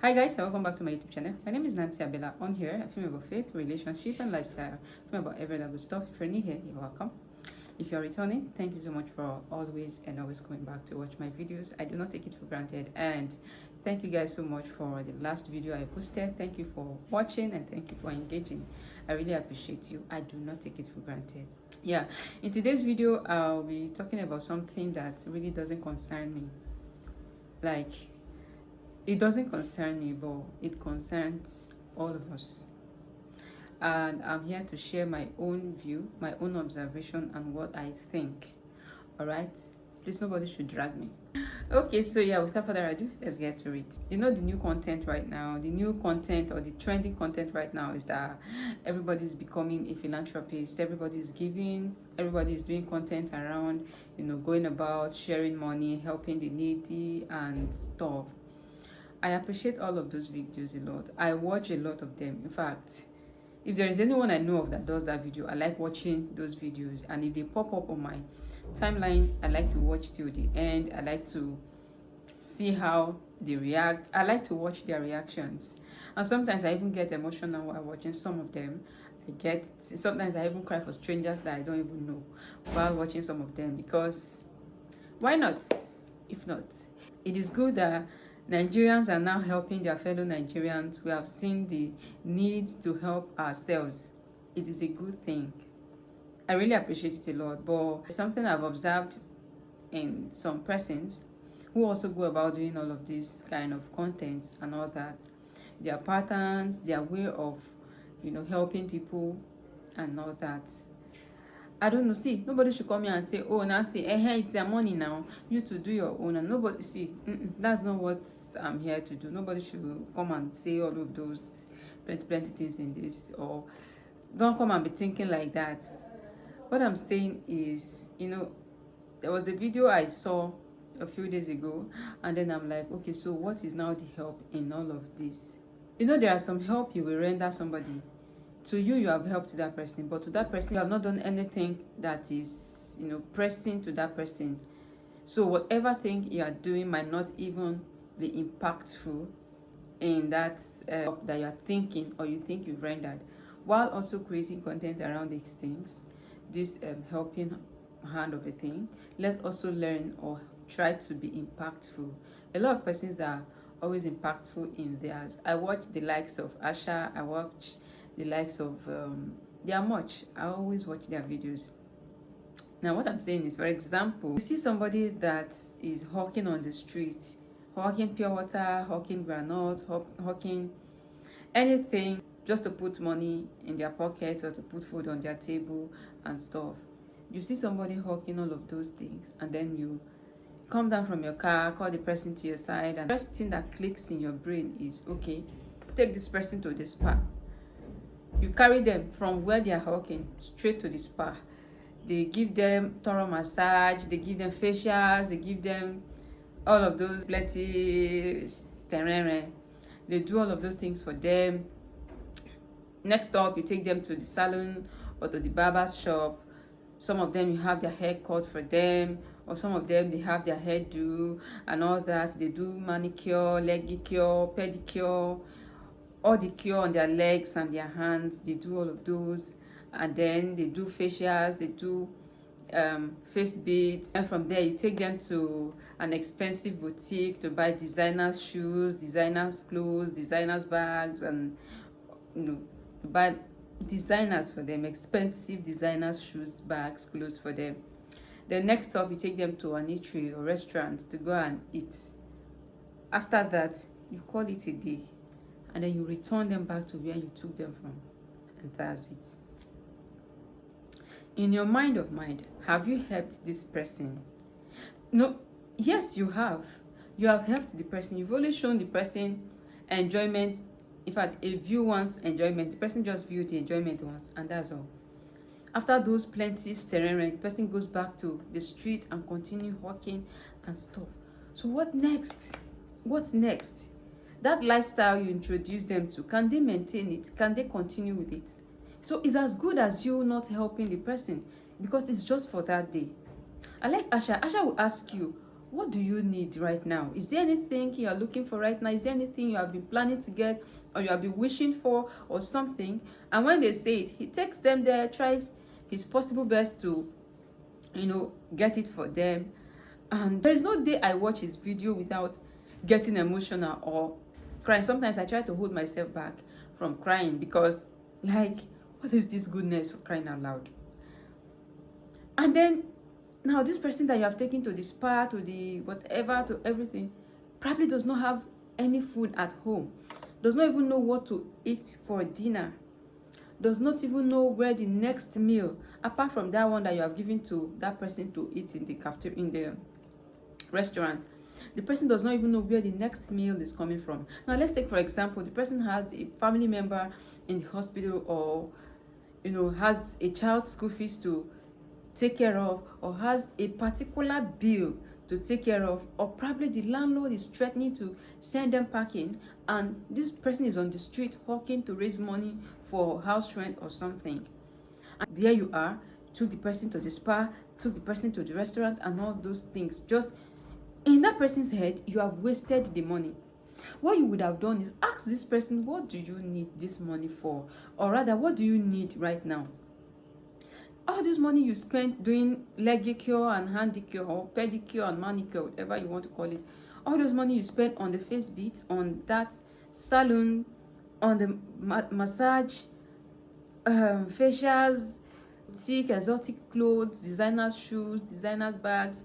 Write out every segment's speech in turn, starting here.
Hi guys, welcome back to my YouTube channel. My name is Nancy Abela. On here, I film about faith, relationship, and lifestyle. I film about every good stuff. If you're new here, you're welcome. If you're returning, thank you so much for always coming back to watch my videos. I do not take it for granted, and thank you guys so much for the last video I posted. Thank you for watching and thank you for engaging. I really appreciate you. I do not take it for granted. Yeah, in today's video, I'll be talking about something that really doesn't concern me. Like, it doesn't concern me, but it concerns all of us. And I'm here to share my own view, my own observation, and what I think. All right? Please, nobody should drag me. Okay, so yeah, without further ado, let's get to it. You know, the new content right now, the new content or the trending content right now is that everybody's becoming a philanthropist. Everybody's giving, everybody's doing content around, going about sharing money, helping the needy and stuff. I appreciate all of those videos a lot. I watch a lot of them. In fact, if there is anyone I know of that does that video, I like watching those videos. And if they pop up on my timeline, I like to watch till the end. I like to see how they react. I like to watch their reactions. And sometimes I even get emotional while watching some of them. Sometimes I even cry for strangers that I don't even know while watching some of them, because why not? If not, it is good that Nigerians are now helping their fellow Nigerians. We have seen the need to help ourselves. It is a good thing. I really appreciate it a lot, but something I've observed in some persons who also go about doing all of this kind of content and all that, their patterns, their way of, helping people and all that. I don't know. See, nobody should come here and say, oh, now say, it's their money now, you to do your own. And nobody, that's not what I'm here to do. Nobody should come and say all of those plenty things in this, or don't come and be thinking like that. What I'm saying is, there was a video I saw a few days ago, and then I'm like, okay, so what is now the help in all of this? There are some help you will render somebody. To you have helped that person, but to that person, you have not done anything that is, pressing to that person. So whatever thing you are doing might not even be impactful in that that you are thinking or you think you've rendered, while also creating content around these things, this helping hand of a thing. Let's also learn or try to be impactful. A lot of persons that are always impactful in theirs. I watch the likes of Asha. I watch the likes of they are much. I always watch their videos. Now what I'm saying is, for example, you see somebody that is hawking on the street, hawking pure water, hawking granite, hawking anything just to put money in their pocket or to put food on their table and stuff. You see somebody hawking all of those things, and then you come down from your car, call the person to your side, and the first thing that clicks in your brain is, okay, take this person to the spa. You carry them from where they are hawking straight to the spa. They give them thorough massage, they give them facials, they give them all of those plenty serene. They do all of those things for them. Next up, you take them to the salon or to the barber's shop. Some of them, you have their hair cut for them, or some of them, they have their hair do and all that. They do manicure, leg cure, pedicure, all the cure on their legs and their hands. They do all of those, and then they do facials, they do face beads, and from there you take them to an expensive boutique to buy designers shoes, designers clothes, designers bags, and buy designers for them, expensive designers shoes, bags, clothes for them. Then next up, you take them to an eatery or restaurant to go and eat. After that, you call it a day, and then you return them back to where you took them from, and that's it. In your mind of mind, have you helped this person? No. Yes, you have. You have helped the person. You've only shown the person enjoyment. In fact, a view once, enjoyment. The person just viewed the enjoyment once, and that's all. After those plenty serene, the person goes back to the street and continue walking and stuff. So what next? What's next? That lifestyle you introduce them to, can they maintain it? Can they continue with it? So it's as good as you not helping the person, because it's just for that day. I like Asha. Asha will ask you, what do you need right now? Is there anything you are looking for right now? Is there anything you have been planning to get, or you have been wishing for, or something? And when they say it, he takes them there, tries his possible best to, get it for them. And there is no day I watch his video without getting emotional or crying. Sometimes I try to hold myself back from crying, because, like, what is this goodness, for crying out loud? And then, now this person that you have taken to the spa, to the whatever, to everything, probably does not have any food at home, does not even know what to eat for dinner, does not even know where the next meal, apart from that one that you have given to that person to eat in the cafeteria, in the restaurant, the person does not even know where the next meal is coming from. Now let's take, for example, the person has a family member in the hospital, or has a child's school fees to take care of, or has a particular bill to take care of, or probably the landlord is threatening to send them packing, and this person is on the street hawking to raise money for house rent or something. And there you are, took the person to the spa, took the person to the restaurant, and all those things. Just in that person's head, you have wasted the money. What you would have done is ask this person, what do you need this money for? Or rather, what do you need right now? All this money you spent doing legicure and handicure, or pedicure and manicure, whatever you want to call it, all those money you spent on the face beat, on that salon, on the massage, facials, boutique, exotic clothes, designer shoes, designer bags,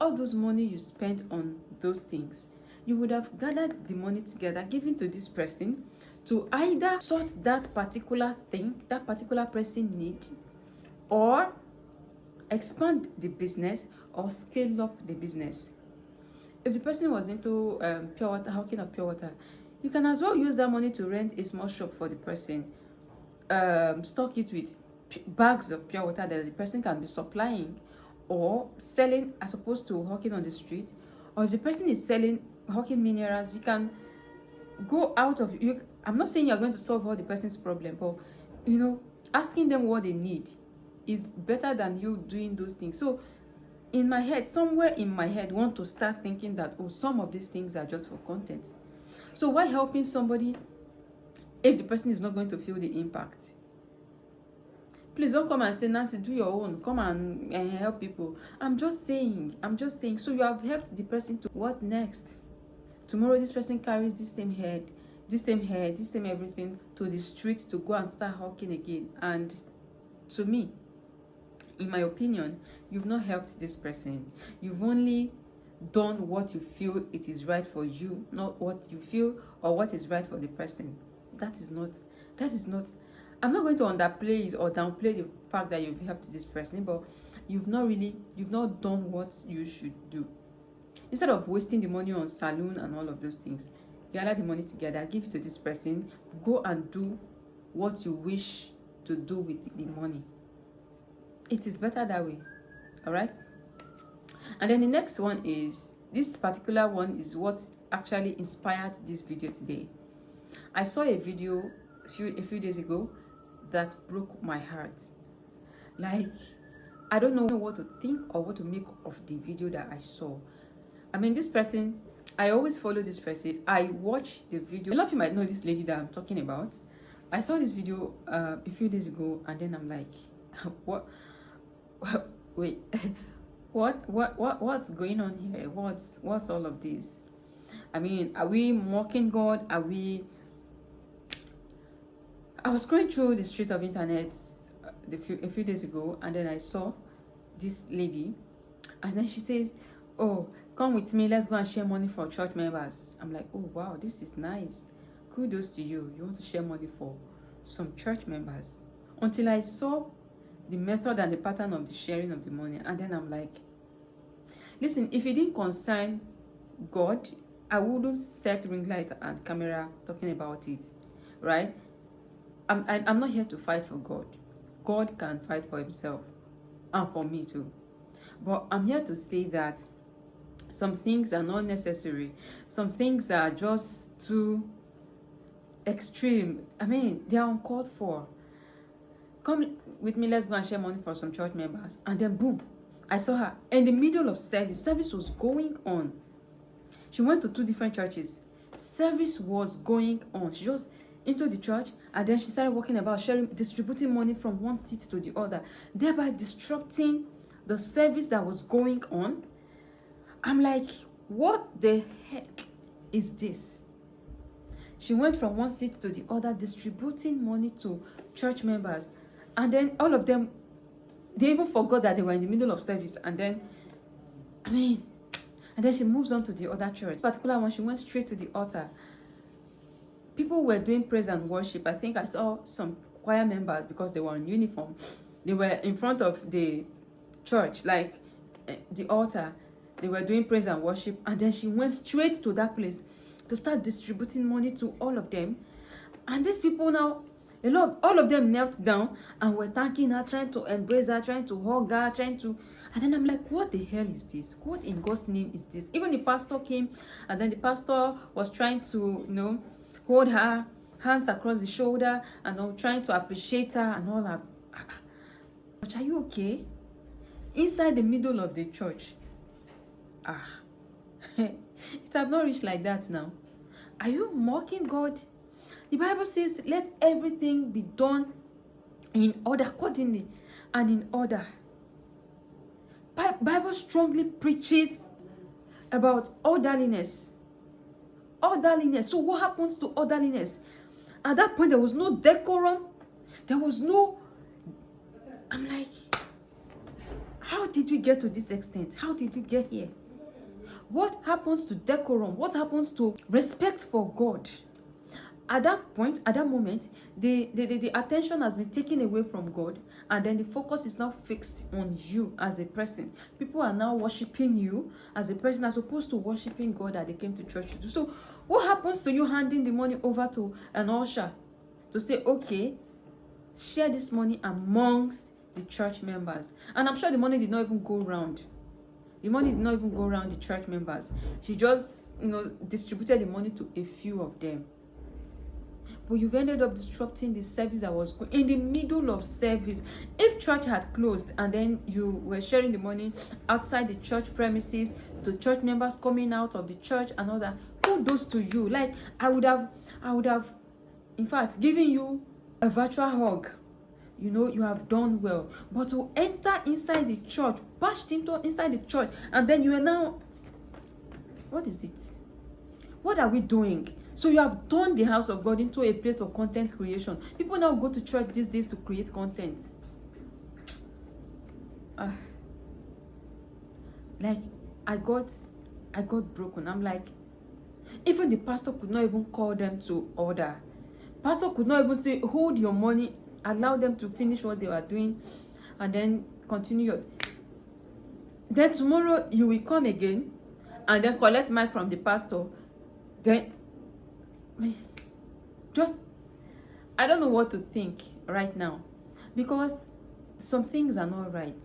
all those money you spent on those things, you would have gathered the money together, given to this person to either sort that particular thing that particular person needs, or expand the business, or scale up the business. If the person was into pure water, hawking of pure water, you can as well use that money to rent a small shop for the person, stock it with bags of pure water that the person can be supplying or selling, as opposed to hawking on the street. Or if the person is selling hawking minerals, you can go out of you. I'm not saying you're going to solve all the person's problem, but asking them what they need is better than you doing those things. So in my head, somewhere in my head, want to start thinking that, oh, some of these things are just for content. So why helping somebody if the person is not going to feel the impact? Please don't come and say, Nancy, do your own, come and help people. I'm just saying. So you have helped the person to, what next? Tomorrow this person carries this same head, this same everything to the street to go and start hawking again. And to me, in my opinion, you've not helped this person. You've only done what you feel it is right for you, not what you feel or what is right for the person. That is not I'm not going to underplay it or downplay the fact that you've helped this person, but you've not done what you should do. Instead of wasting the money on salon and all of those things, gather the money together, give it to this person, go and do what you wish to do with the money. It is better that way. All right. And then the next one is, this particular one is what actually inspired this video today. I saw a video a few days ago that broke my heart. Like, I don't know what to think or what to make of the video that I saw. I mean, this person, I always follow this person. I watch the video. A lot of you might know this lady that I'm talking about. I saw this video a few days ago, and then I'm like, what wait, what's going on here? What's all of this? I mean, are we mocking God? I was scrolling through the street of internet a few days ago, and then I saw this lady, and then she says, oh, come with me, let's go and share money for church members. I'm like, oh wow, this is nice. Kudos to you. You want to share money for some church members. Until I saw the method and the pattern of the sharing of the money, and then I'm like, listen, if it didn't concern God, I wouldn't set ring light and camera talking about it, right? I'm not here to fight for God. God can fight for himself, and for me too. But I'm here to say that some things are not necessary. Some things are just too extreme. I mean, they are uncalled for. Come with me, let's go and share money for some church members. And then boom, I saw her in the middle of service. Service was going on. She went to 2 different churches. Service was going on. She just into the church, and then she started walking about, distributing money from one seat to the other, thereby disrupting the service that was going on. I'm like, what the heck is this? She went from one seat to the other, distributing money to church members, and then all of them, they even forgot that they were in the middle of service. And then, and then she moves on to the other church. This particular one, she went straight to the altar. People were doing praise and worship. I think I saw some choir members, because they were in uniform. They were in front of the church, like the altar. They were doing praise and worship. And then she went straight to that place to start distributing money to all of them. And these people now, all of them knelt down and were thanking her, trying to embrace her, trying to hug her, and then I'm like, what the hell is this? What in God's name is this? Even the pastor came, and then the pastor was trying to, hold her hands across the shoulder and all, trying to appreciate her and all that. Are you okay? Inside the middle of the church. It have not reached like that now. Are you mocking God? The Bible says, let everything be done in order, accordingly and in order. Bible strongly preaches about orderliness. Orderliness. So what happens to orderliness? At that point, there was no decorum. There was no... I'm like, how did we get to this extent? How did we get here? What happens to decorum? What happens to respect for God? At that point, at that moment, the attention has been taken away from God, and then the focus is now fixed on you as a person. People are now worshiping you as a person, as opposed to worshiping God that they came to church to do. So what happens to you handing the money over to an usher to say, okay, share this money amongst the church members? And I'm sure the money did not even go round. The money did not even go around the church members. She just, distributed the money to a few of them. But you've ended up disrupting the service that was going in the middle of service. If church had closed and then you were sharing the money outside the church premises, to church members coming out of the church and all that, kudos to you. Like, I would have, in fact, given you a virtual hug. You have done well. But to enter inside the church, bashed inside the church, and then you are now, what is it? What are we doing? So you have turned the house of God into a place of content creation. People now go to church these days to create content. Like, I got broken. I'm like, even the pastor could not even call them to order. Pastor could not even say, hold your money, allow them to finish what they were doing, and then continue. Then tomorrow you will come again and then collect mic from the pastor. Then I don't know what to think right now, because some things are not right.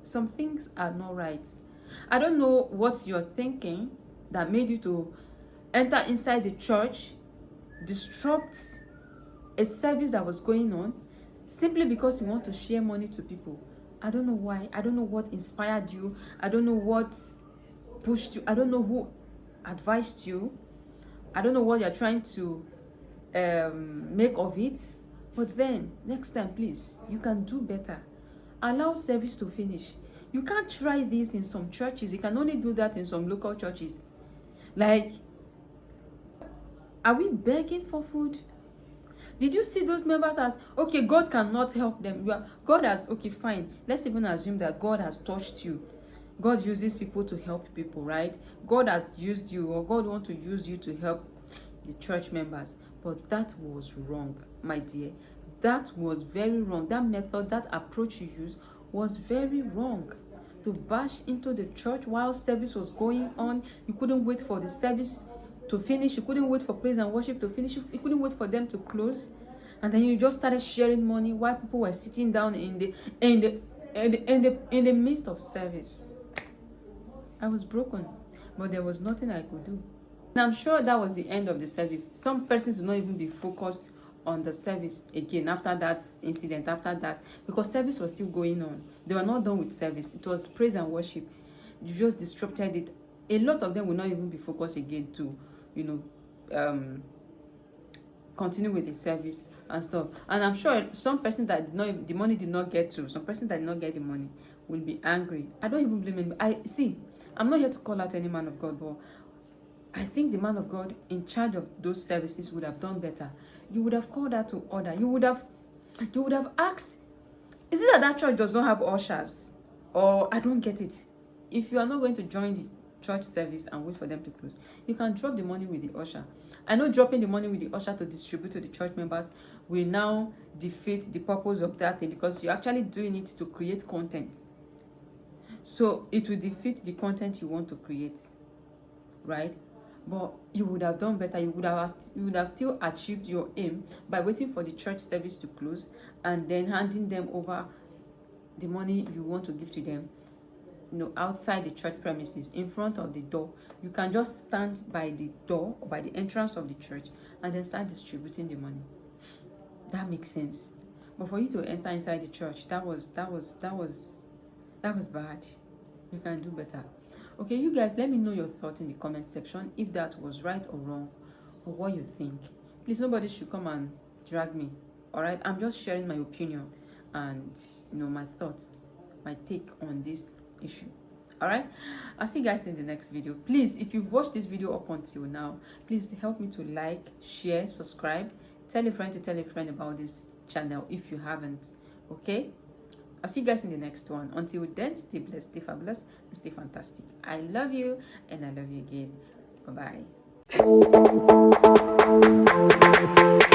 Some things are not right. I don't know what you're thinking that made you to enter inside the church, disrupt a service that was going on, simply because you want to share money to people. I don't know why. I don't know what inspired you. I don't know what pushed you. I don't know who advised you. I don't know what you're trying to make of it. But then, next time, please, you can do better. Allow service to finish. You can't try this in some churches. You can only do that in some local churches. Like, are we begging for food? Did you see those members as, okay, God cannot help them? God has, okay, fine. Let's even assume that God has touched you. God uses people to help people, right? God has used you, or God wants to use you to help the church members. But that was wrong, my dear. That was very wrong. That method, that approach you used was very wrong. To bash into the church while service was going on. You couldn't wait for the service to finish. You couldn't wait for praise and worship to finish. You couldn't wait for them to close. And then you just started sharing money while people were sitting down in the midst of service. I was broken, but there was nothing I could do. And I'm sure that was the end of the service. Some persons will not even be focused on the service again after that incident, after that, because service was still going on. They were not done with service. It was praise and worship. You just disrupted it. A lot of them will not even be focused again to, continue with the service and stuff. And I'm sure some person that the money did not get to, some person that did not get the money will be angry. I don't even blame him. I'm not here to call out any man of God, but I think the man of God in charge of those services would have done better. You would have called out to order. You would have asked, is it that church does not have ushers? Or I don't get it. If you are not going to join the church service and wait for them to close, you can drop the money with the usher. I know dropping the money with the usher to distribute to the church members will now defeat the purpose of that thing, because you're actually doing it to create content. So it will defeat the content you want to create, right? But you would have done better. You would have still achieved your aim by waiting for the church service to close and then handing them over the money you want to give to them, outside the church premises, in front of the door. You can just stand by the door or by the entrance of the church and then start distributing the money. That makes sense. But for you to enter inside the church, that was bad. You can do better. Okay, you guys, let me know your thoughts in the comment section, if that was right or wrong, or what you think. Please, nobody should come and drag me. All right, I'm just sharing my opinion and my thoughts, my take on this issue. All right, I'll see you guys in the next video. Please, if you've watched this video up until now, please help me to like, share, subscribe, tell a friend about this channel if you haven't. Okay, I'll see you guys in the next one. Until then, stay blessed, stay fabulous, and stay fantastic. I love you, and I love you again. Bye bye.